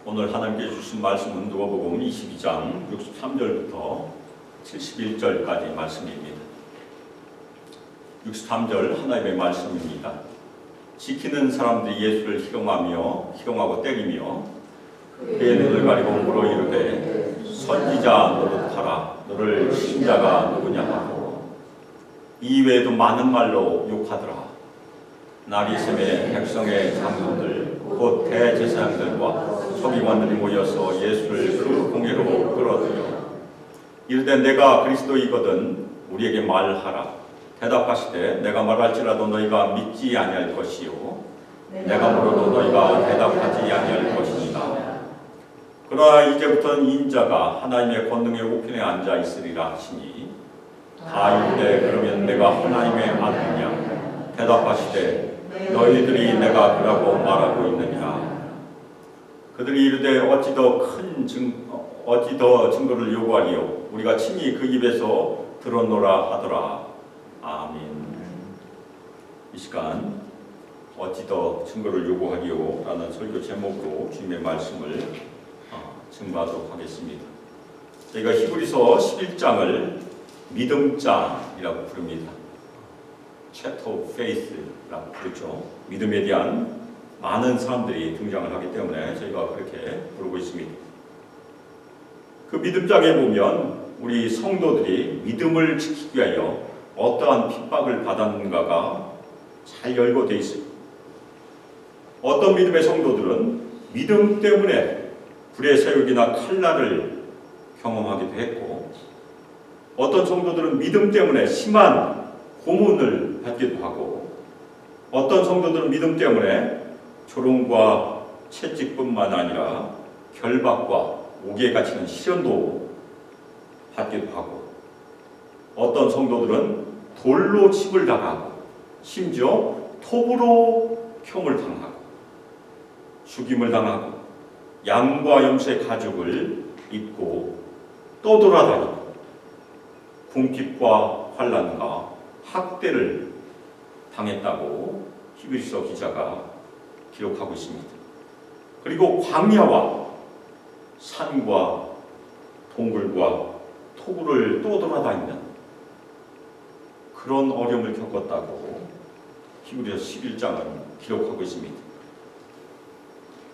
오늘 하나님께 주신 말씀은 누가복음 22장 63절부터 71절까지 말씀입니다. 63절 하나님의 말씀입니다. 지키는 사람들이 예수를 희롱하고 때리며 그의 눈을 가리고 물어 이르되 선지자 노릇하라. 너를 신자가 누구냐 하고 이외에도 많은 말로 욕하더라. 나리샘의 백성의 장로들 곧 대제사장들과 서기관들이 모여서 예수를 그 공회로 끌어들여 이르되 내가 그리스도이거든 우리에게 말하라. 대답하시되 내가 말할지라도 너희가 믿지 아니할 것이요 내가 물어도 너희가 대답하지 아니할 것이니라. 그러나 이제부터는 인자가 하나님의 권능의 우편에 앉아 있으리라 하시니 다 이르되 그러면 내가 하나님의 아들이냐. 대답하시되 너희들이 내가 그라고 말하고 있느니라. 그들이 이르되 어찌 더 증거를 요구하리요. 우리가 친히 그 입에서 들었노라 하더라. 아멘. 이 시간 어찌 더 증거를 요구하리요 라는 설교 제목으로 주님의 말씀을 증거하도록 하겠습니다. 저희가 히브리서 11장을 믿음장이라고 부릅니다. Chapter of Faith라고 부르죠. 믿음에 대한 많은 사람들이 등장을 하기 때문에 저희가 그렇게 부르고 있습니다. 그 믿음장에 보면 우리 성도들이 믿음을 지키기 위하여 어떠한 핍박을 받았는가가 잘 열거되어 있어요. 어떤 믿음의 성도들은 믿음 때문에 불의 사육이나 칼날을 경험하기도 했고, 어떤 성도들은 믿음 때문에 심한 고문을 받기도 하고, 어떤 성도들은 믿음 때문에 조롱과 채찍뿐만 아니라 결박과 옥에 갇히는 시련도 받기도 하고, 어떤 성도들은 돌로 칩을 당하고 심지어 톱으로 켬을 당하고 죽임을 당하고 양과 염소의 가죽을 입고 떠돌아다니고 궁핍과 환난과 학대를 당했다고 히브리서 기자가 기록하고 있습니다. 그리고 광야와 산과 동굴과 토굴을 떠돌아다니는 그런 어려움을 겪었다고 히브리서 11장은 기록하고 있습니다.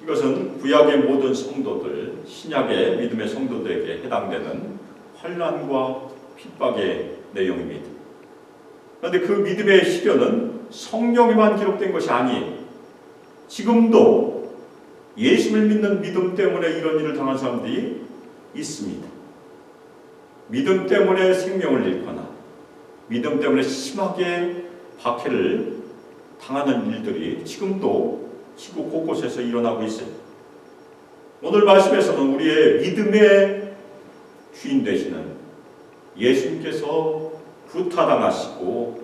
이것은 구약의 모든 성도들, 신약의 믿음의 성도들에게 해당되는 환난과 핍박의 내용입니다. 그런데 그 믿음의 시련은 성경에만 기록된 것이 아니에요. 지금도 예수를 믿는 믿음 때문에 이런 일을 당한 사람들이 있습니다. 믿음 때문에 생명을 잃거나 믿음 때문에 심하게 박해를 당하는 일들이 지금도 지구 곳곳에서 일어나고 있어요. 오늘 말씀에서는 우리의 믿음의 주인 되시는 예수님께서 구타당하시고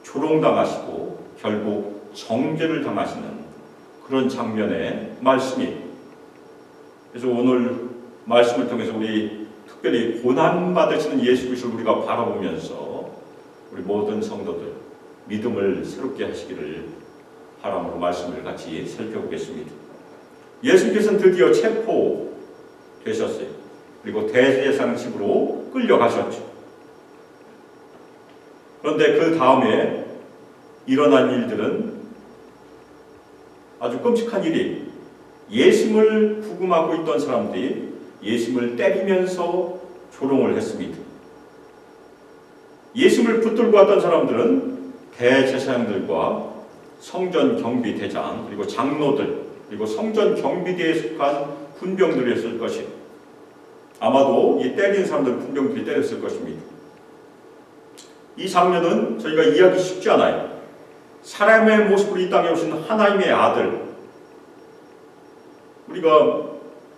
조롱당하시고 결국 정죄를 당하시는 그런 장면의 말씀이, 그래서 오늘 말씀을 통해서 우리 특별히 고난받으시는 예수 그리스도를 우리가 바라보면서 우리 모든 성도들 믿음을 새롭게 하시기를 바람으로 말씀을 같이 살펴보겠습니다. 예수님께서는 드디어 체포되셨어요. 그리고 대제사장집으로 끌려가셨죠. 그런데 그 다음에 일어난 일들은 아주 끔찍한 일이, 예수님을 부금하고 있던 사람들이 예수님을 때리면서 조롱을 했습니다. 예수님을 붙들고 왔던 사람들은 대제사장들과 성전 경비대장, 그리고 장로들, 그리고 성전 경비대에 속한 군병들이었을 것이에요. 아마도 이 때린 사람들 군병들이 때렸을 것입니다. 이 장면은 저희가 이해하기 쉽지 않아요. 사람의 모습으로 이 땅에 오신 하나님의 아들, 우리가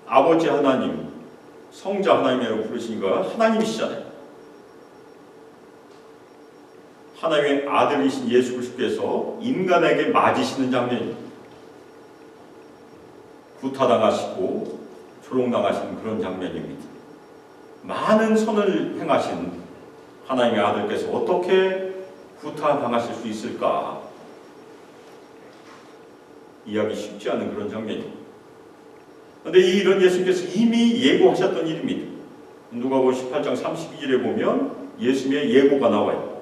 아버지 하나님, 성자 하나님이라고 부르시니까 하나님이시잖아요. 하나님의 아들이신 예수 그리스도께서 인간에게 맞으시는 장면입니다. 구타당하시고 조롱당하시는 그런 장면입니다. 많은 선을 행하신 하나님의 아들께서 어떻게 구타당하실 수 있을까? 이해하기 쉽지 않은 그런 장면입니다. 그런데 이 일은 예수님께서 이미 예고하셨던 일입니다. 누가복음 18장 32절에 보면 예수님의 예고가 나와요.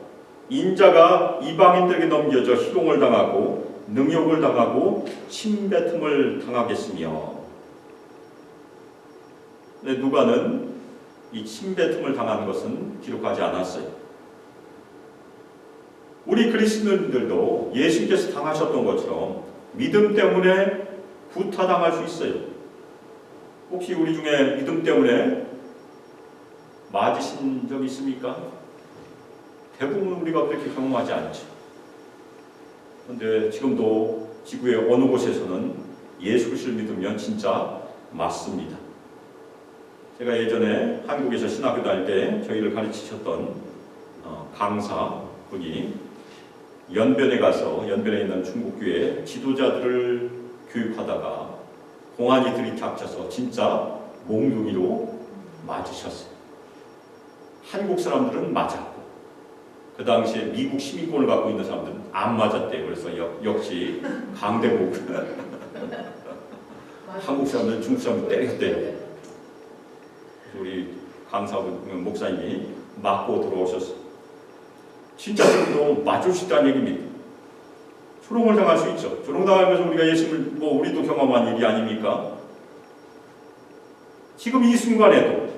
인자가 이방인들에게 넘겨져 희롱을 당하고 능욕을 당하고 침뱉음을 당하겠으며, 근데 누가는 이 침뱉음을 당하는 것은 기록하지 않았어요. 우리 그리스도인들도 예수님께서 당하셨던 것처럼 믿음 때문에 구타당할 수 있어요. 혹시 우리 중에 믿음 때문에 맞으신 적 있습니까? 대부분 우리가 그렇게 경험하지 않죠. 그런데 지금도 지구의 어느 곳에서는 예수 그리스도를 믿으면 진짜 맞습니다. 제가 예전에 한국에서 신학교 다닐 때 저희를 가르치셨던 강사분이 연변에 가서, 연변에 있는 중국교회 지도자들을 교육하다가 공안이 들이닥쳐서 진짜 몽둥이로 맞으셨어요. 한국 사람들은 맞았고, 그 당시에 미국 시민권을 갖고 있는 사람들은 안 맞았대요. 그래서 역시 강대국 한국 사람들은 중국 사람들 때렸대요. 우리 강사분 목사님이 맞고 들어오셨어요. 진짜 지금도 맞을 수 있다는 얘기입니다. 조롱을 당할 수 있죠. 조롱당하면서 우리가 예수님을 우리도 경험한 일이 아닙니까? 지금 이 순간에도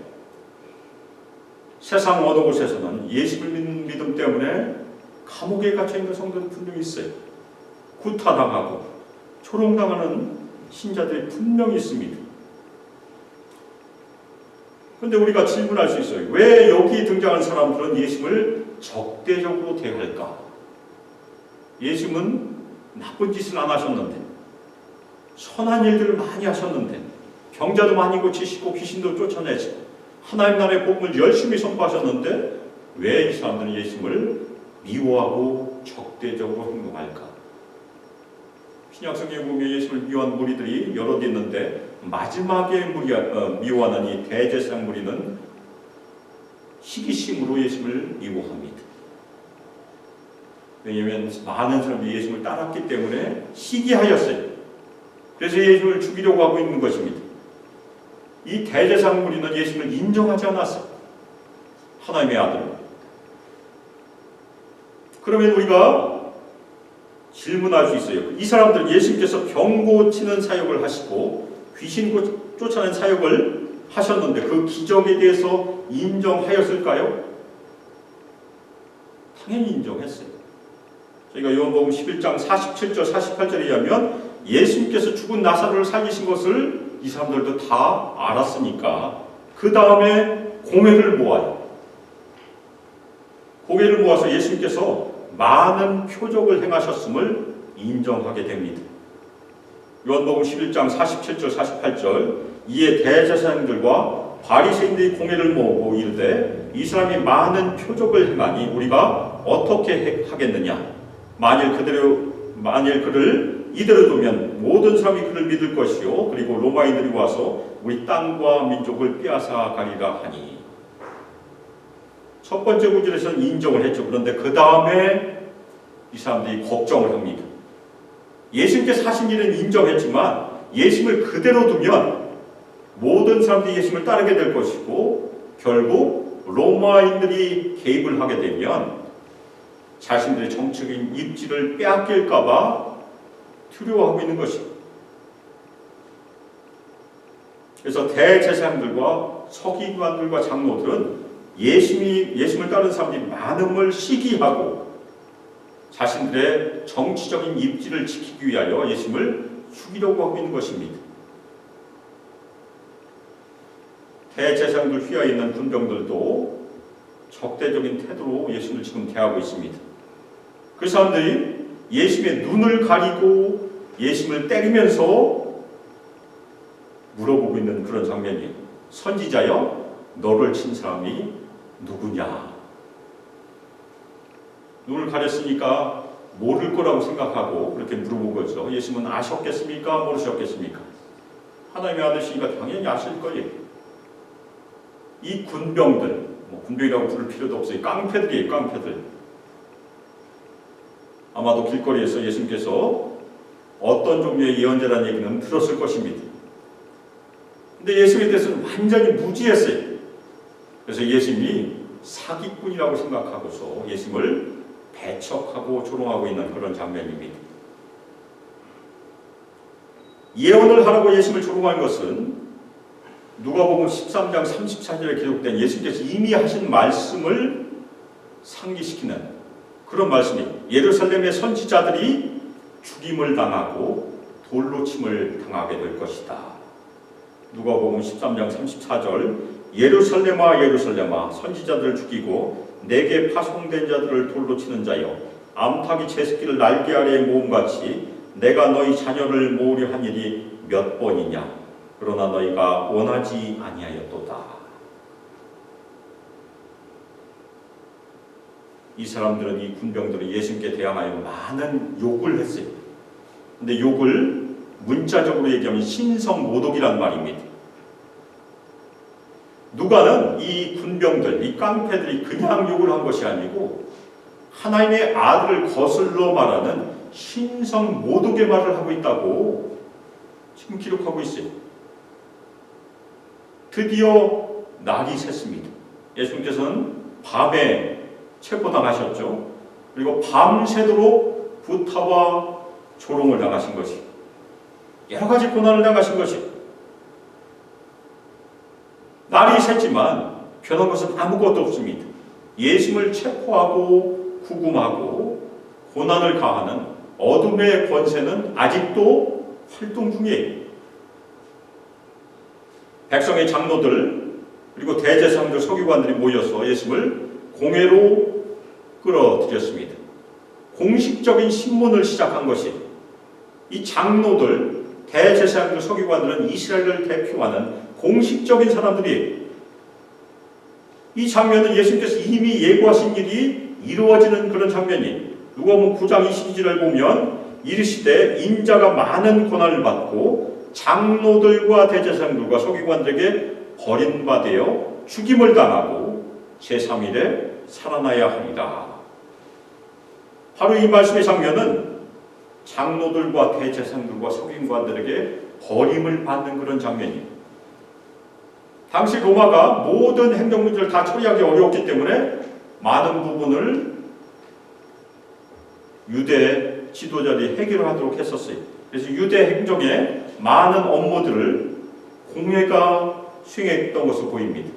세상 어느 곳에서는 예수를 믿는 믿음 때문에 감옥에 갇혀있는 성도들 분명히 있어요. 구타당하고 조롱당하는 신자들이 분명히 있습니다. 그런데 우리가 질문할 수 있어요. 왜 여기 등장하는 사람들은 예수님을 적대적으로 대할까? 예수님은 나쁜 짓을 안 하셨는데, 선한 일들을 많이 하셨는데, 병자도 많이 고치시고 귀신도 쫓아내시고 하나님 나라의 복음을 열심히 선포하셨는데 왜 이 사람들은 예수님을 미워하고 적대적으로 행동할까? 신약성경에 보면 예수님을 미워한 무리들이 여럿 있는데 마지막에 미워하는 이 대제사장 무리는 시기심으로 예수님을 미워합니다. 왜냐하면 많은 사람들이 예수님을 따랐기 때문에 시기하였어요. 그래서 예수님을 죽이려고 하고 있는 것입니다. 이 대제사장 무리는 예수님을 인정하지 않았어요. 하나님의 아들. 그러면 우리가 질문할 수 있어요. 이 사람들은 예수님께서 병 고치는 사역을 하시고 귀신 쫓아내는 사역을 하셨는데 그 기적에 대해서 인정하였을까요? 당연히 인정했어요. 저희가 요한복음 11장 47절 48절에 의하면 예수님께서 죽은 나사로를 살리신 것을 이 사람들도 다 알았으니까 그 다음에 공회를 모아요. 공회를 모아서 예수님께서 많은 표적을 행하셨음을 인정하게 됩니다. 요한복음 11장 47절 48절 이에 대제사장들과 바리새인들이 공회를 모으고 이르되 이 사람이 많은 표적을 행하니 우리가 어떻게 하겠느냐? 만일 그를 이대로 두면 모든 사람이 그를 믿을 것이요 그리고 로마인들이 와서 우리 땅과 민족을 빼앗아 가리라 하니. 첫 번째 구절에서는 인정을 했죠. 그런데 그 다음에 이 사람들이 걱정을 합니다. 예수님께서 하신 일은 인정했지만 예수님을 그대로 두면 모든 사람들이 예수님을 따르게 될 것이고 결국 로마인들이 개입을 하게 되면 자신들의 정치적인 입지를 빼앗길까 봐 두려워하고 있는 것입니다. 그래서 대제사장들과 서기관들과 장로들은 예수님을 따르는 사람들이 많음을 시기하고 자신들의 정치적인 입지를 지키기 위하여 예수님을 죽이려고 하고 있는 것입니다. 대제사장들 휘하에 있는 군병들도 적대적인 태도로 예수님을 지금 대하고 있습니다. 그 사람들이 예수님의 눈을 가리고 예수님을 때리면서 물어보고 있는 그런 장면이에요. 선지자여, 너를 친 사람이 누구냐? 눈을 가렸으니까 모를 거라고 생각하고 그렇게 물어본 거죠. 예수님은 아셨겠습니까? 모르셨겠습니까? 하나님의 아들이시니까 당연히 아실 거예요. 이 군병들, 군병이라고 부를 필요도 없어요. 깡패들이에요, 깡패들. 아마도 길거리에서 예수님께서 어떤 종류의 예언자라는 얘기는 들었을 것입니다. 근데 예수님에 대해서는 완전히 무지했어요. 그래서 예수님이 사기꾼이라고 생각하고서 예수님을 배척하고 조롱하고 있는 그런 장면입니다. 예언을 하라고 예수님을 조롱한 것은 누가복음 13장 34절에 기록된 예수님께서 이미 하신 말씀을 상기시키는 그런 말씀이, 예루살렘의 선지자들이 죽임을 당하고 돌로 침을 당하게 될 것이다. 누가복음 13장 34절, 예루살렘아 예루살렘아 선지자들을 죽이고 내게 파송된 자들을 돌로 치는 자여, 암탉이 제 새끼를 날개 아래에 모음같이 내가 너희 자녀를 모으려 한 일이 몇 번이냐. 그러나 너희가 원하지 아니하였도다. 이 사람들은, 이 군병들은 예수님께 대항하여 많은 욕을 했어요. 근데 욕을 문자적으로 얘기하면 신성모독이란 말입니다. 누가는 이 군병들, 이 깡패들이 그냥 욕을 한 것이 아니고 하나님의 아들을 거슬러 말하는 신성모독의 말을 하고 있다고 지금 기록하고 있어요. 드디어 날이 샜습니다. 예수님께서는 밤에 체포당하셨죠. 그리고 밤새도록 부타와 조롱을 당하신 것이, 여러 가지 고난을 당하신 것이, 날이 샜지만 변한 것은 아무것도 없습니다. 예수님을 체포하고 구금하고 고난을 가하는 어둠의 권세는 아직도 활동 중이에요. 백성의 장로들 그리고 대제사장들, 서기관들이 모여서 예수님을 공회로 끌어들였습니다. 공식적인 신문을 시작한 것이, 이 장로들, 대제사장들, 서기관들은 이스라엘을 대표하는 공식적인 사람들이에요. 이 장면은 예수님께서 이미 예고하신 일이 이루어지는 그런 장면이에요. 누가복음 9장 22절을 보면 이르시되 인자가 많은 고난을 받고 장로들과 대제사장들과 서기관들에게 버림받아 죽임을 당하고 제3일에 살아나야 하리라. 바로 이 말씀의 장면은 장로들과 대제사장들과 서기관들에게 버림을 받는 그런 장면이에요. 당시 로마가 모든 행정 문제를 다 처리하기 어려웠기 때문에 많은 부분을 유대 지도자들이 해결하도록 했었어요. 그래서 유대 행정의 많은 업무들을 공회가 수행했던 것으로 보입니다.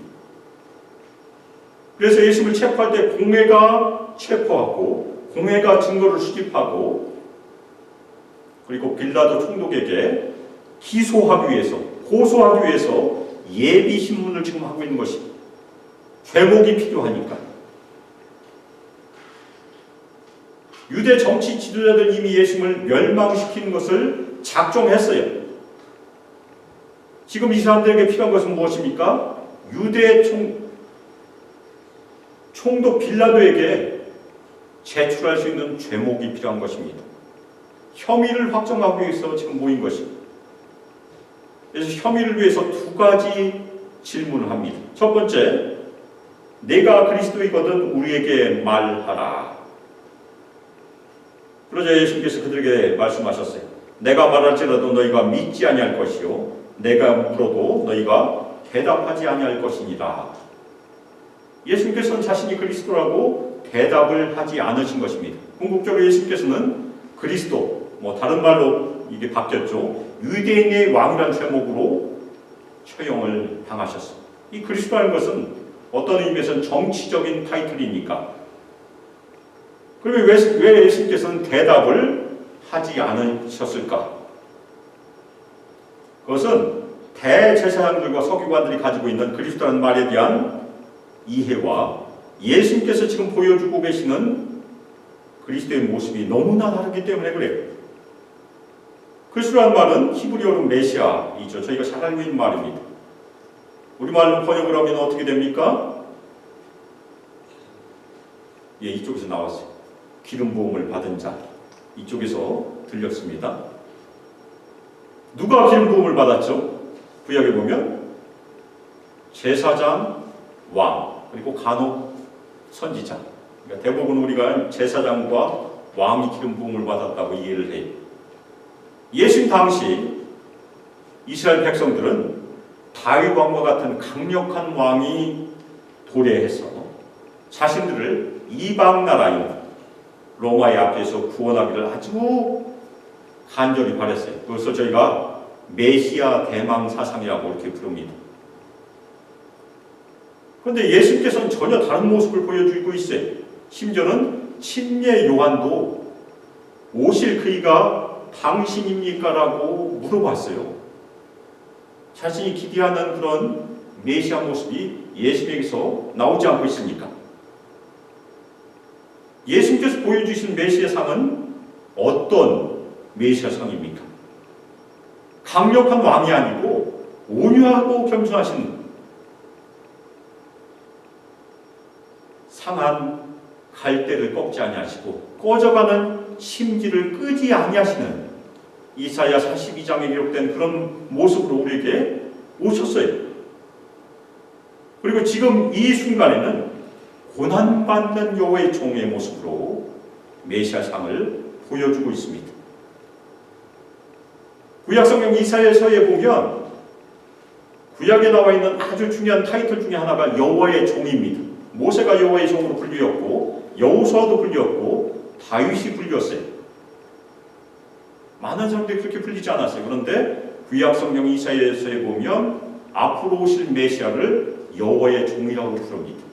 그래서 예수님을 체포할 때 공회가 체포하고 공회가 증거를 수집하고 그리고 빌라도 총독에게 기소하기 위해서, 고소하기 위해서 예비 신문을 지금 하고 있는 것이, 죄목이 필요하니까. 유대 정치 지도자들 이미 예수님을 멸망시키는 것을 작정했어요. 지금 이 사람들에게 필요한 것은 무엇입니까? 유대 총독 빌라도에게 제출할 수 있는 죄목이 필요한 것입니다. 혐의를 확정하기 위해서 지금 모인 것입니다. 그래서 혐의를 위해서 두 가지 질문을 합니다. 첫 번째, 내가 그리스도이거든 우리에게 말하라. 그러자 예수님께서 그들에게 말씀하셨어요. 내가 말할지라도 너희가 믿지 아니할 것이요 내가 물어도 너희가 대답하지 아니할 것이니라. 예수님께서는 자신이 그리스도라고 대답을 하지 않으신 것입니다. 궁극적으로 예수님께서는 그리스도, 다른 말로 이게 바뀌었죠. 유대인의 왕이라는 제목으로 처형을 당하셨습니다. 이 그리스도라는 것은 어떤 의미에서는 정치적인 타이틀이니까. 그러면 왜 예수님께서는 대답을 하지 않으셨을까? 그것은 대제사장들과 서기관들이 가지고 있는 그리스도라는 말에 대한 이해와 예수님께서 지금 보여주고 계시는 그리스도의 모습이 너무나 다르기 때문에 그래요. 그리스도라는 말은 히브리어로 메시아이죠. 저희가 잘 알고 있는 말입니다. 우리말로 번역을 하면 어떻게 됩니까? 예, 이쪽에서 나왔어요. 기름 부음을 받은 자. 이쪽에서 들렸습니다. 누가 기름 부음을 받았죠? 구약에 보면 제사장, 왕, 그리고 간혹 선지자. 그러니까 대부분 우리가 제사장과 왕이 기름 부음을 받았다고 이해를 해요. 예수님 당시 이스라엘 백성들은 다윗 왕과 같은 강력한 왕이 도래해서 자신들을 이방 나라인 로마의 앞에서 구원하기를 아주 간절히 바랬어요. 그래서 저희가 메시아 대망 사상이라고 이렇게 부릅니다. 그런데 예수님께서는 전혀 다른 모습을 보여주고 있어요. 심지어는 침례 요한도 오실 그이가 당신입니까? 라고 물어봤어요. 자신이 기대하는 그런 메시아 모습이 예수님에게서 나오지 않고 있습니까? 예수님께서 보여주신 메시아 상은 어떤 메시아 상입니까? 강력한 왕이 아니고 온유하고 겸손하신 상한 갈대를 꺾지 아니하시고 꺼져가는 심지를 끄지 아니하시는 이사야 42장에 기록된 그런 모습으로 우리에게 오셨어요. 그리고 지금 이 순간에는 고난받는 여호와의 종의 모습으로 메시아상을 보여주고 있습니다. 구약성경 이사야서에 보면 구약에 나와 있는 아주 중요한 타이틀 중에 하나가 여호와의 종입니다. 모세가 여호와의 종으로 불리었고 여호수아도 불리었고 다윗이 불리었어요. 많은 사람들이 그렇게 불리지 않았어요. 그런데 구약성경 이사야서에 보면 앞으로 오실 메시아를 여호와의 종이라고 부릅니다.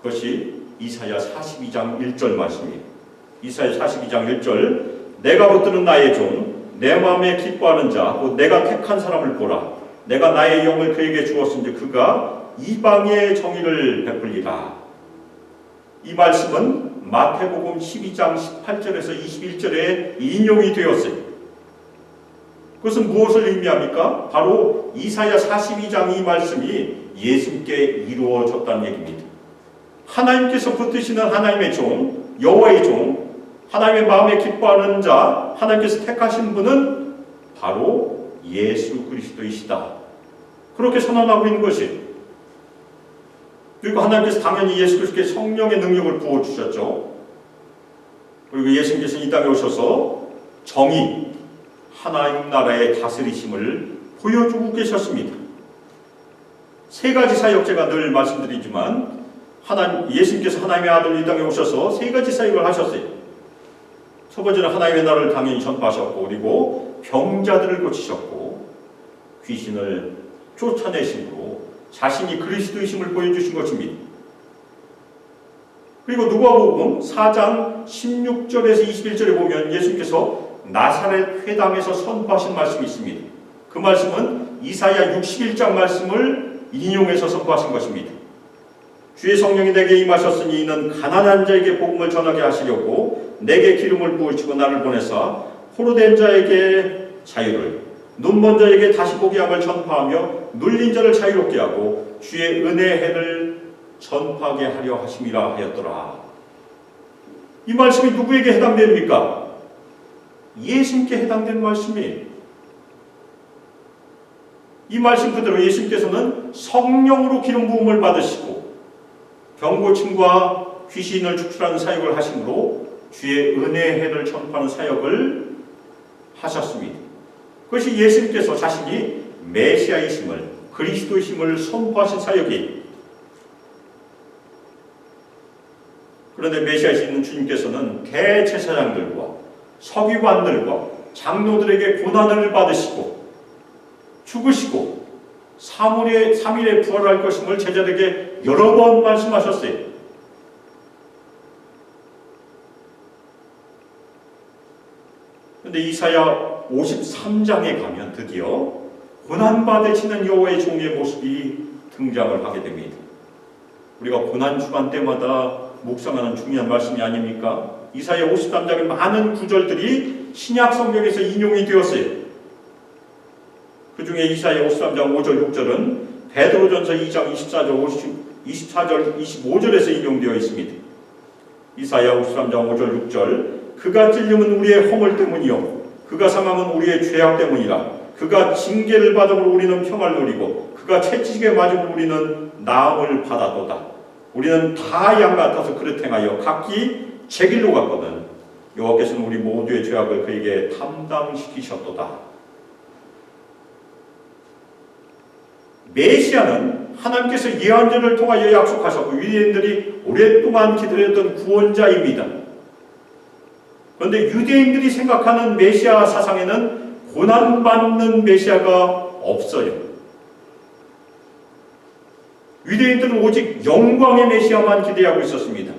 그것이 이사야 42장 1절 말씀이에요. 이사야 42장 1절 내가 붙드는 나의 종 내 마음에 기뻐하는 자 곧 내가 택한 사람을 보라. 내가 나의 영을 그에게 주었은지 그가 이방의 정의를 베풀리라. 이 말씀은 마태복음 12장 18절에서 21절에 인용이 되었어요. 그것은 무엇을 의미합니까? 바로 이사야 42장 이 말씀이 예수님께 이루어졌다는 얘기입니다. 하나님께서 붙드시는 하나님의 종, 여호와의 종, 하나님의 마음에 기뻐하는 자, 하나님께서 택하신 분은 바로 예수 그리스도이시다. 그렇게 선언하고 있는 것이. 그리고 하나님께서 당연히 예수 그리스도께 성령의 능력을 부어주셨죠. 그리고 예수님께서 이 땅에 오셔서 정의, 하나님 나라의 다스리심을 보여주고 계셨습니다. 세 가지 사역 제가 늘 말씀드리지만 예수님께서 하나님의 아들 이 땅에 오셔서 세 가지 사역을 하셨어요. 첫 번째는 하나님의 나라를 당연히 전파하셨고 그리고 병자들을 고치셨고 귀신을 쫓아내심으로 자신이 그리스도이심을 보여주신 것입니다. 그리고 누가복음 4장 16절에서 21절에 보면 예수님께서 나사렛 회당에서 선포하신 말씀이 있습니다. 그 말씀은 이사야 61장 말씀을 인용해서 선포하신 것입니다. 주의 성령이 내게 임하셨으니 이는 가난한 자에게 복음을 전하게 하시려고 내게 기름을 부으시고 나를 보내사 포로된 자에게 자유를 눈먼 자에게 다시 보게 함을 전파하며 눌린 자를 자유롭게 하고 주의 은혜의 해를 전파하게 하려 하심이라 하였더라. 이 말씀이 누구에게 해당됩니까? 예수님께 해당되는 말씀이에요. 이 말씀 그대로 예수님께서는 성령으로 기름 부음을 받으시고 병고침과 귀신을 축출하는 사역을 하심으로 주의 은혜의 해를 전파하는 사역을 하셨습니다. 그것이 예수님께서 자신이 메시아이심을 그리스도이심을 선포하신 사역이에요. 그런데 메시아이신 주님께서는 대제사장들과 서기관들과 장로들에게 고난을 받으시고 죽으시고 3일에 부활할 것임을 제자들에게 여러 번 말씀하셨어요. 그런데 이사야 53장에 가면 드디어 고난받으시는 여호와의 종의 모습이 등장을 하게 됩니다. 우리가 고난 주간 때마다 묵상하는 중요한 말씀이 아닙니까? 이사야 53장의 많은 구절들이 신약 성경에서 인용이 되었어요. 그 중에 이사야 53장 5절 6절은 베드로전서 2장 24절 25절에서 인용되어 있습니다. 이사야 53장 5절 6절 그가 찔림은 우리의 허물 때문이요 그가 상함은 우리의 죄악 때문이라 그가 징계를 받음으로 우리는 평화를 누리고 그가 채찍에 맞음으로 우리는 나음을 받아도다. 우리는 다 양 같아서 그릇 행하여 각기 제 길로 갔거든 여호와께서는 우리 모두의 죄악을 그에게 담당시키셨도다. 메시아는 하나님께서 예언자를 통하여 약속하셨고 유대인들이 오랫동안 기다렸던 구원자입니다. 그런데 유대인들이 생각하는 메시아 사상에는 고난받는 메시아가 없어요. 유대인들은 오직 영광의 메시아만 기대하고 있었습니다.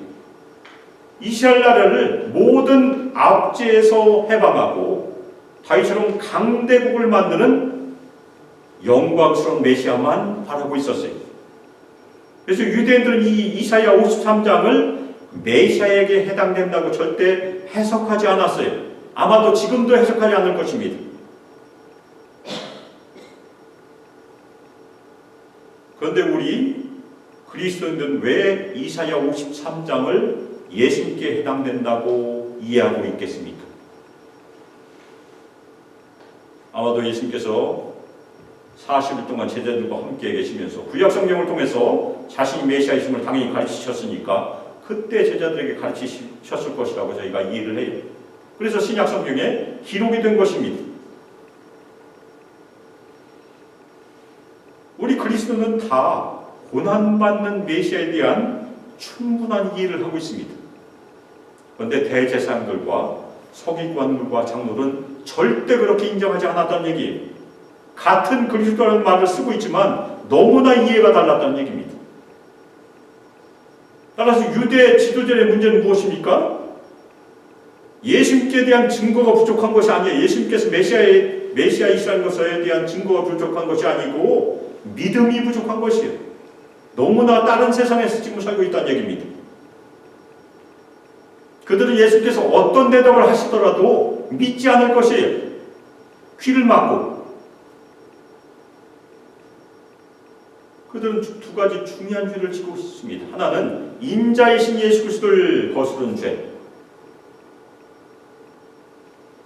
이스라엘 나라를 모든 압제에서 해방하고 다윗처럼 강대국을 만드는 영광스러운 메시아만 바라고 있었어요. 그래서 유대인들은 이 이사야 53장을 메시아에게 해당된다고 절대 해석하지 않았어요. 아마도 지금도 해석하지 않을 것입니다. 그런데 우리 그리스도인들은 왜 이사야 53장을 예수님께 해당된다고 이해하고 있겠습니까? 아마도 예수님께서 40일 동안 제자들과 함께 계시면서 구약 성경을 통해서 자신이 메시아이심을 당연히 가르치셨으니까 그때 제자들에게 가르치셨을 것이라고 저희가 이해를 해요. 그래서 신약 성경에 기록이 된 것입니다. 우리 그리스도는 다 고난받는 메시아에 대한 충분한 이해를 하고 있습니다. 그런데 대제사장들과 서기관들과 장로들은 절대 그렇게 인정하지 않았다는 얘기예요. 같은 그리스도라는 말을 쓰고 있지만 너무나 이해가 달랐다는 얘기입니다. 따라서 유대 지도자의 문제는 무엇입니까? 예수님께 대한 증거가 부족한 것이 아니에요. 예수님께서 메시아이시라는 것에 대한 증거가 부족한 것이 아니고 믿음이 부족한 것이에요. 너무나 다른 세상에서 지금 살고 있다는 얘기입니다. 그들은 예수께서 어떤 대답을 하시더라도 믿지 않을 것이에요. 귀를 막고. 그들은 두 가지 중요한 죄를 지고 있습니다. 하나는 인자이신 예수 그리스도를 거스르는 죄.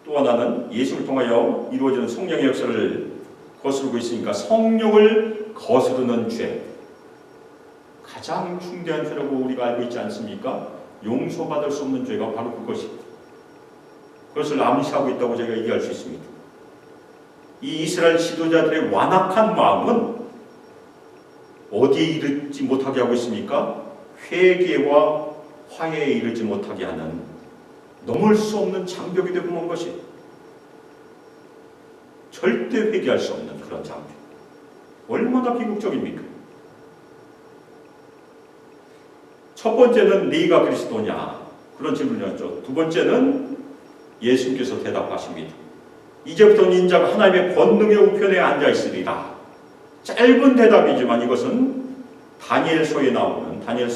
또 하나는 예수를 통하여 이루어지는 성령의 역사를 거스르고 있으니까 성령을 거스르는 죄. 가장 중대한 죄라고 우리가 알고 있지 않습니까? 용서받을 수 없는 죄가 바로 그것입니다. 그것을 암시하고 있다고 저희가 얘기할 수 있습니다. 이 이스라엘 지도자들의 완악한 마음은 어디에 이르지 못하게 하고 있습니까? 회개와 화해에 이르지 못하게 하는 넘을 수 없는 장벽이 되고 만 것이 절대 회개할 수 없는 그런 장벽. 얼마나 비극적입니까? 첫 번째는 네가 그리스도냐? 그런 질문이었죠. 두 번째는 예수님께서 대답하십니다. 이제부터는 인자가 하나님의 권능의 우편에 앉아있으리라. 짧은 대답이지만 이것은 다니엘서에 나오는 다니엘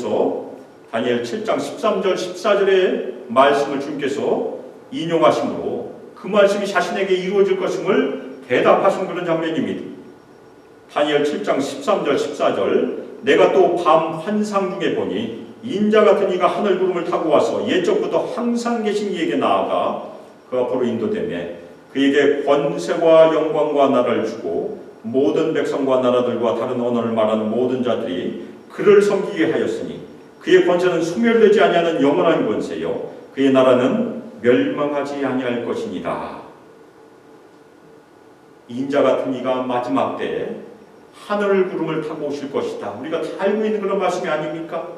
7장 13절 14절의 말씀을 주님께서 인용하심으로 그 말씀이 자신에게 이루어질 것임을 대답하신 그런 장면입니다. 다니엘 7장 13절 14절 내가 또 밤 환상 중에 보니 인자 같은 이가 하늘 구름을 타고 와서 옛적부터 항상 계신 이에게 나아가 그 앞으로 인도되매 그에게 권세와 영광과 나라를 주고 모든 백성과 나라들과 다른 언어를 말하는 모든 자들이 그를 섬기게 하였으니 그의 권세는 소멸되지 아니하는 영원한 권세요 그의 나라는 멸망하지 아니할 것이니라. 인자 같은 이가 마지막 때에 하늘 구름을 타고 오실 것이다. 우리가 다 알고 있는 그런 말씀이 아닙니까?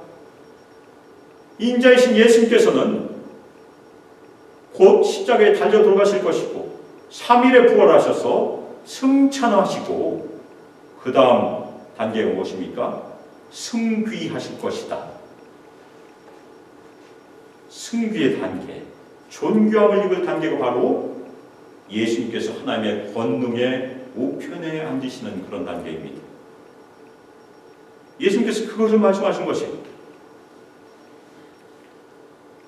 인자이신 예수님께서는 곧 십자가에 달려 돌아가실 것이고 3일에 부활하셔서 승천하시고 그 다음 단계가 무엇입니까? 승귀하실 것이다. 승귀의 단계, 존귀함을 입을 단계가 바로 예수님께서 하나님의 권능의 우편에 앉으시는 그런 단계입니다. 예수님께서 그것을 말씀하신 것입니다.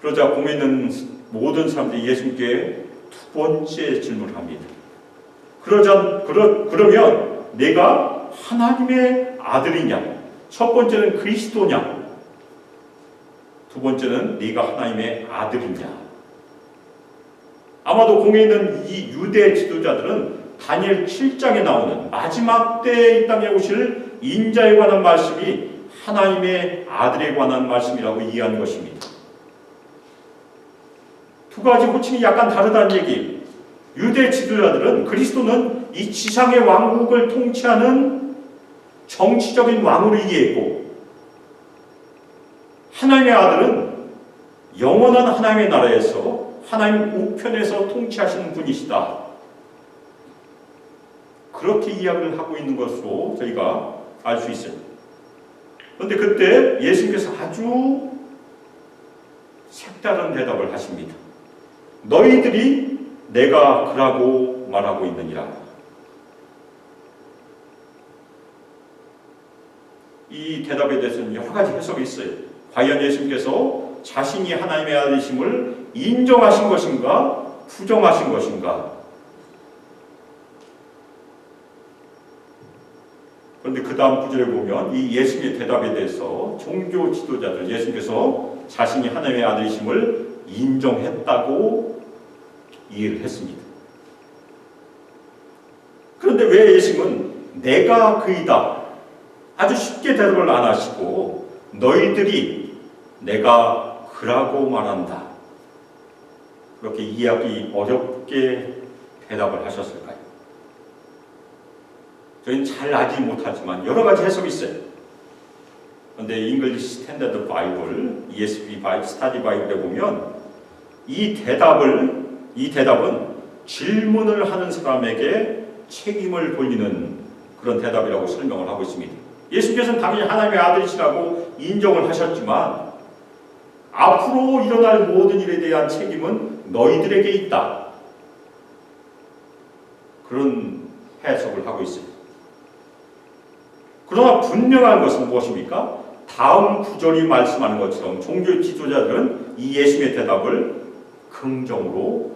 그러자 공에 있는 모든 사람들이 예수님께 두 번째 질문을 합니다. 그러면 내가 하나님의 아들이냐? 첫 번째는 그리스도냐? 두 번째는 네가 하나님의 아들이냐? 아마도 공에 있는 이 유대 지도자들은 다니엘 7장에 나오는 마지막 때에 이 땅에 오실 인자에 관한 말씀이 하나님의 아들에 관한 말씀이라고 이해한 것입니다. 두 가지 호칭이 약간 다르다는 얘기. 유대 지도자들은 그리스도는 이 지상의 왕국을 통치하는 정치적인 왕으로 이해했고, 하나님의 아들은 영원한 하나님의 나라에서 하나님 우편에서 통치하시는 분이시다. 그렇게 이야기를 하고 있는 것으로 저희가 알 수 있어요. 그런데 그때 예수님께서 아주 색다른 대답을 하십니다. 너희들이 내가 그라고 말하고 있느니라. 이 대답에 대해서는 여러 가지 해석이 있어요. 과연 예수님께서 자신이 하나님의 아들이심을 인정하신 것인가, 부정하신 것인가? 그런데 그 다음 구절에 보면 이 예수님의 대답에 대해서 종교 지도자들, 예수님께서 자신이 하나님의 아들이심을 인정했다고 이해를 했습니다. 그런데 왜 예수님은 내가 그이다, 아주 쉽게 대답을 안 하시고 너희들이 내가 그라고 말한다, 그렇게 이해하기 어렵게 대답을 하셨을까요? 저희는 잘 알지 못하지만 여러 가지 해석이 있어요. 그런데 잉글리시 스탠더드 바이블, ESV 스타디 바이블에 보면 이 대답은 질문을 하는 사람에게 책임을 돌리는 그런 대답이라고 설명을 하고 있습니다. 예수께서는 당연히 하나님의 아들이시라고 인정을 하셨지만 앞으로 일어날 모든 일에 대한 책임은 너희들에게 있다, 그런 해석을 하고 있어요. 그러나 분명한 것은 무엇입니까? 다음 구절이 말씀하는 것처럼 종교 지도자들은 이 예수님의 대답을 긍정으로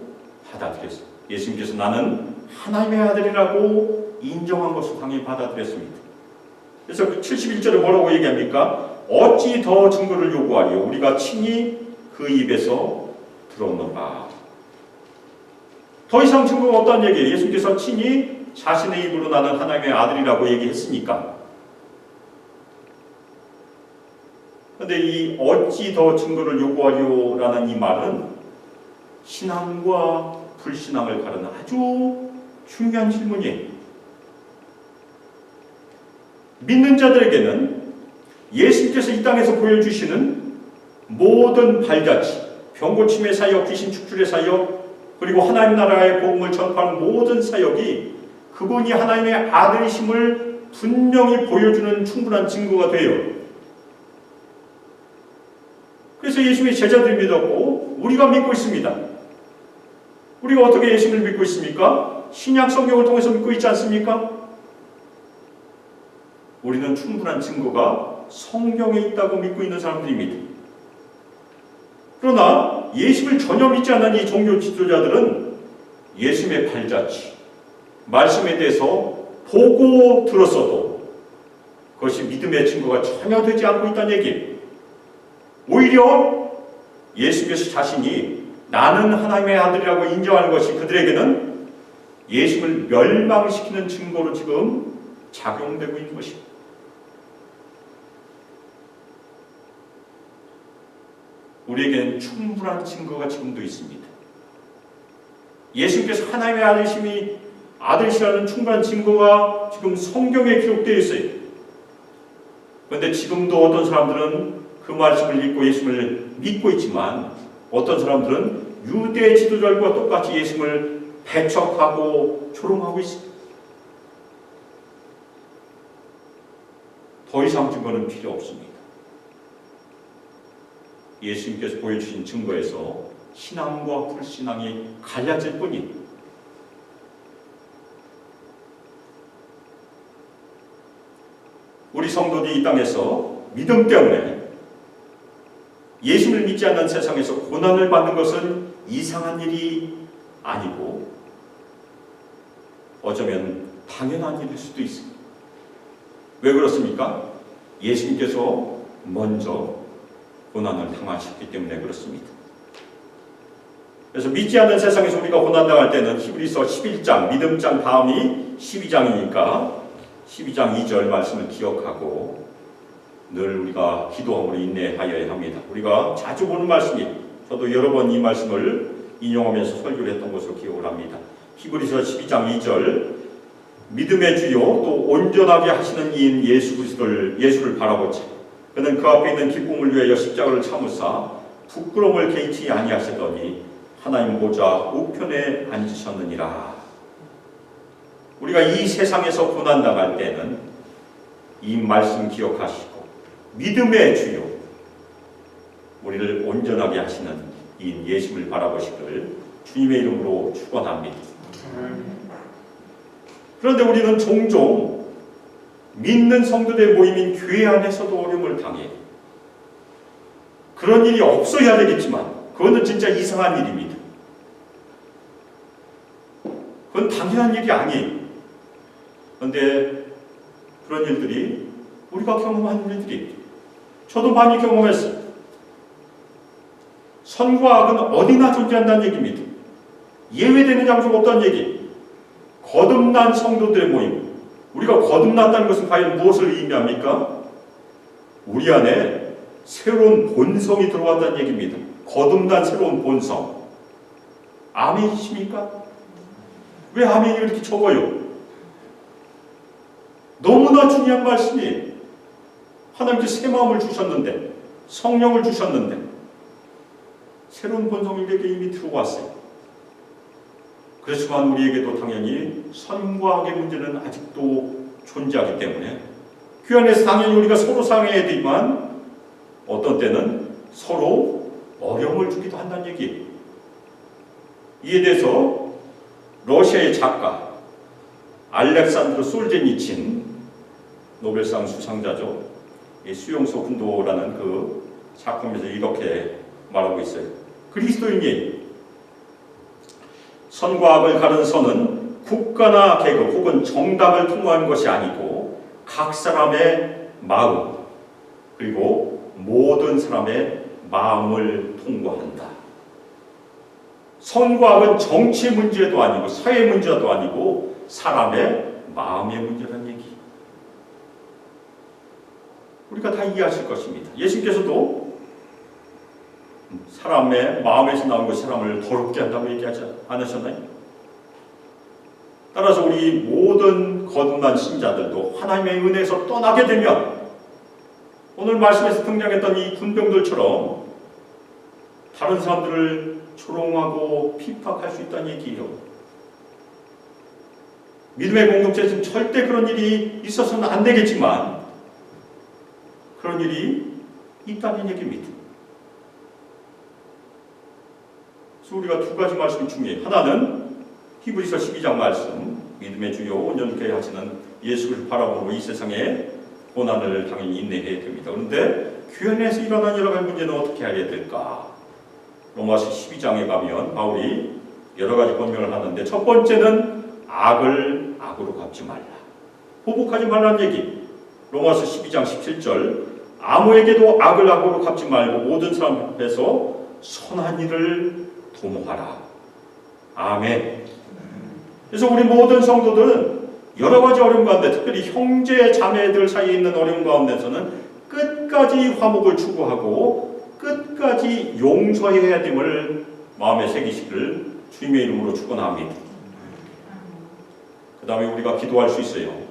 받아들였어요. 예수님께서 나는 하나님의 아들이라고 인정한 것을 당연히 받아들였습니다. 그래서 71절에 뭐라고 얘기합니까? 어찌 더 증거를 요구하리요? 우리가 친히 그 입에서 들었노라. 더 이상 증거가 없다는 얘기예요. 예수님께서 친히 자신의 입으로 나는 하나님의 아들이라고 얘기했으니까. 그런데 이 어찌 더 증거를 요구하리요라는 이 말은 신앙과 불신앙을 가르는 아주 중요한 질문이에요. 믿는 자들에게는 예수님께서 이 땅에서 보여주시는 모든 발자취, 병고침의 사역, 귀신 축출의 사역, 그리고 하나님 나라의 복음을 전파하는 모든 사역이 그분이 하나님의 아들이심을 분명히 보여주는 충분한 증거가 돼요. 그래서 예수님의 제자들이 믿었고 우리가 믿고 있습니다. 우리가 어떻게 예수님을 믿고 있습니까? 신약 성경을 통해서 믿고 있지 않습니까? 우리는 충분한 증거가 성경에 있다고 믿고 있는 사람들입니다. 그러나 예수를 전혀 믿지 않는 이 종교 지도자들은 예수님의 발자취, 말씀에 대해서 보고 들었어도 그것이 믿음의 증거가 전혀 되지 않고 있다는 얘기예요. 오히려 예수께서 자신이 나는 하나님의 아들이라고 인정하는 것이 그들에게는 예수를 멸망시키는 증거로 지금 작용되고 있는 것입니다. 우리에게는 충분한 증거가 지금도 있습니다. 예수님께서 하나님의 아들이시라는 충분한 증거가 지금 성경에 기록되어 있어요. 그런데 지금도 어떤 사람들은 그 말씀을 읽고 예수님을 믿고 있지만 어떤 사람들은 유대 지도자들과 똑같이 예수님을 배척하고 조롱하고 있습니다. 더 이상 증거는 필요 없습니다. 예수님께서 보여주신 증거에서 신앙과 불신앙이 갈라질 뿐입니다. 우리 성도들이 이 땅에서 믿음 때문에 예수를 믿지 않는 세상에서 고난을 받는 것은 이상한 일이 아니고 어쩌면 당연한 일일 수도 있습니다. 왜 그렇습니까? 예수님께서 먼저 고난을 당하셨기 때문에 그렇습니다. 그래서 믿지 않는 세상에서 우리가 고난당할 때는 히브리서 11장, 믿음장 다음이 12장이니까 12장 2절 말씀을 기억하고 늘 우리가 기도함으로 인내하여야 합니다. 우리가 자주 보는 말씀이, 저도 여러 번 이 말씀을 인용하면서 설교를 했던 것으로 기억을 합니다. 히브리서 12장 2절, 믿음의 주요 또 온전하게 하시는 이인 예수를 바라보자. 그는 그 앞에 있는 기쁨을 위하여 십자가를 참으사 부끄러움을 개의치 아니하시더니 하나님 보좌 우편에 앉으셨느니라. 우리가 이 세상에서 고난당할 때는 이 말씀 기억하시고 믿음의 주요 우리를 온전하게 하시는 이 예수를 바라보시기를 주님의 이름으로 축원합니다. 그런데 우리는 종종 믿는 성도들의 모임인 교회 안에서도 어려움을 당해. 그런 일이 없어야 되겠지만 그것은 진짜 이상한 일입니다. 그건 당연한 일이 아니에요. 그런데 그런 일들이 우리가 경험하는 일들이 저도 많이 경험했어요. 선과 악은 어디나 존재한다는 얘기입니다. 예외되는 장소가 없다는 얘기. 거듭난 성도들의 모임. 우리가 거듭났다는 것은 과연 무엇을 의미합니까? 우리 안에 새로운 본성이 들어왔다는 얘기입니다. 거듭난 새로운 본성. 아멘이십니까? 왜 아멘이 이렇게 적어요? 너무나 중요한 말씀이에요. 하나님께서 새 마음을 주셨는데, 성령을 주셨는데 새로운 본성이 우리에게 이미 들어왔어요. 그렇지만 우리에게도 당연히 선과 악의 문제는 아직도 존재하기 때문에 그 안에서 당연히 우리가 서로 상해야 되지만 어떤 때는 서로 어려움을 주기도 한다는 얘기예요. 이에 대해서 러시아의 작가 알렉산드르 솔제니친, 노벨상 수상자죠. 이 수용소 군도라는 그 작품에서 이렇게 말하고 있어요. 그리스도인이 선과 악을 가른 선은 국가나 계급 혹은 정당을 통과하는 것이 아니고 각 사람의 마음 그리고 모든 사람의 마음을 통과한다. 선과 악은 정치 문제도 아니고 사회 문제도 아니고 사람의 마음의 문제라는 얘기. 우리가 다 이해하실 것입니다. 예수님께서도 사람의 마음에서 나온 것이 사람을 더럽게 한다고 얘기하지 않으셨나요? 따라서 우리 모든 거듭난 신자들도 하나님의 은혜에서 떠나게 되면 오늘 말씀에서 등장했던 이 군병들처럼 다른 사람들을 조롱하고 핍박할 수 있다는 얘기예요. 믿음의 공동체에서는 절대 그런 일이 있어서는 안 되겠지만 그런 일이 있다는 얘기입니다. 그래서 우리가 두 가지 말씀이 중요해요. 하나는 히브리서 12장 말씀, 믿음의 주요 온전케 하시는 예수를 바라보고 이 세상에 고난을 당연히 인내해야 됩니다. 그런데 교회에서 일어난 여러 가지 문제는 어떻게 해야 될까? 로마서 12장에 가면 바울이 여러 가지 권면을 하는데 첫 번째는 악을 악으로 갚지 말라. 보복하지 말라는 얘기. 로마서 12장 17절 아무에게도 악을 악으로 갚지 말고 모든 사람 앞에서 선한 일을 도모하라. 아멘. 그래서 우리 모든 성도들은 여러 가지 어려움 가운데 특별히 형제 자매들 사이에 있는 어려움 가운데서는 끝까지 화목을 추구하고 끝까지 용서해야 됨을 마음에 새기시기를 주님의 이름으로 축원합니다. 그 다음에 우리가 기도할 수 있어요.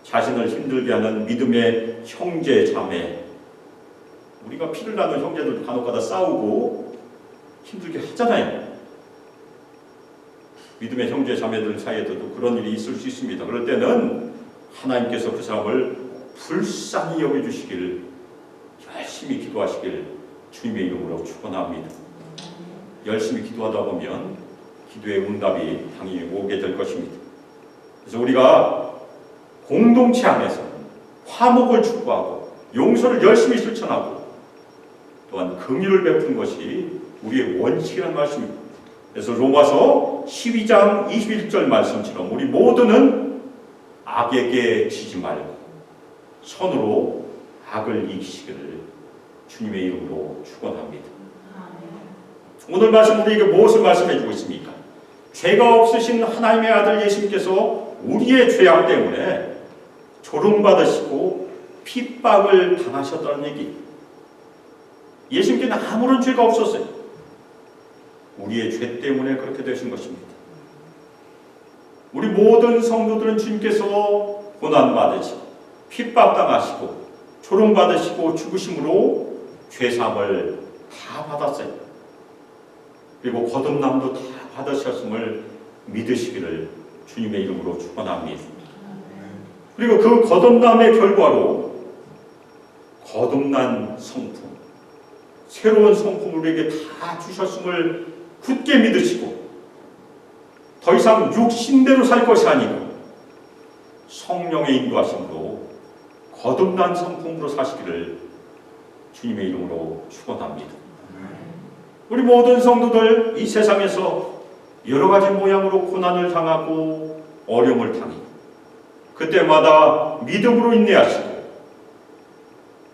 자신을 힘들게 하는 믿음의 형제 자매, 우리가 피를 나는 형제들 간혹가다 싸우고 힘들게 하잖아요. 믿음의 형제 자매들 사이에도 그런 일이 있을 수 있습니다. 그럴 때는 하나님께서 그 사람을 불쌍히 여겨주시길, 열심히 기도하시길 주님의 이름으로 축원합니다. 열심히 기도하다 보면 기도의 응답이 당연히 오게 될 것입니다. 그래서 우리가 공동체 안에서 화목을 추구하고 용서를 열심히 실천하고 또한 긍휼을 베푸는 것이 우리의 원칙이라는 말씀입니다. 그래서 로마서 12장 21절 말씀처럼 우리 모두는 악에게 지지 말고 선으로 악을 이기시기를 주님의 이름으로 축원합니다. 오늘 말씀 우리에게 무엇을 말씀해 주고 있습니까? 죄가 없으신 하나님의 아들 예수님께서 우리의 죄악 때문에 조롱받으시고 핍박을 당하셨다는 얘기. 예수님께는 아무런 죄가 없었어요. 우리의 죄 때문에 그렇게 되신 것입니다. 우리 모든 성도들은 주님께서 고난받으시고 핍박당하시고 조롱받으시고 죽으심으로 죄사함을 다 받았어요. 그리고 거듭남도 다 받으셨음을 믿으시기를 주님의 이름으로 축원합니다. 그리고 그 거듭남의 결과로 거듭난 성품, 새로운 성품을 우리에게 다 주셨음을 굳게 믿으시고 더 이상 육신대로 살 것이 아니고 성령의 인도하심으로 거듭난 성품으로 사시기를 주님의 이름으로 축원합니다. 우리 모든 성도들 이 세상에서 여러 가지 모양으로 고난을 당하고 어려움을 당해 그때마다 믿음으로 인내하시고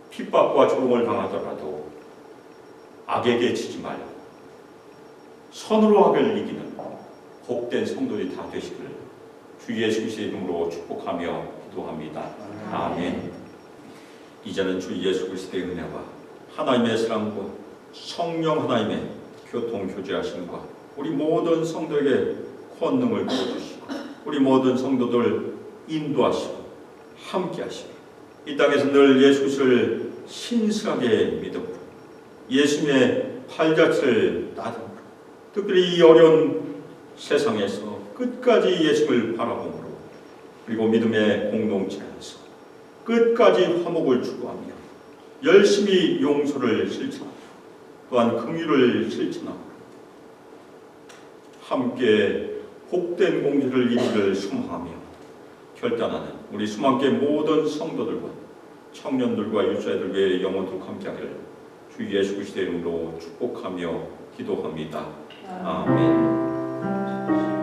핍박과 조롱을 당하더라도 악에게 지지 말고 선으로 악을 이기는 복된 성도들이 다 되시기를 주 예수 그리스도의 이름으로 축복하며 기도합니다. 아멘. 이제는 주 예수 그리스도의 은혜와 하나님의 사랑과 성령 하나님의 교통 교제하심과 우리 모든 성도에게 권능을 부어주시고 우리 모든 성도들 인도하시고 함께하시고 이 땅에서 늘 예수 그리스도를 신실하게 믿음으로 예수님의 팔자취를 따름으로 특별히 이 어려운 세상에서 끝까지 예수를 바라봄으로 그리고 믿음의 공동체 안에서 끝까지 화목을 추구하며 열심히 용서를 실천하고 또한 긍휼을 실천하고 함께 복된 공지를 이루기를 소망하며 결단하는 우리 수만교회 모든 성도들과 청년들과 유자들과 영원토록 함께하기를 주 예수 그리스도의 이름으로 축복하며 기도합니다. 아멘.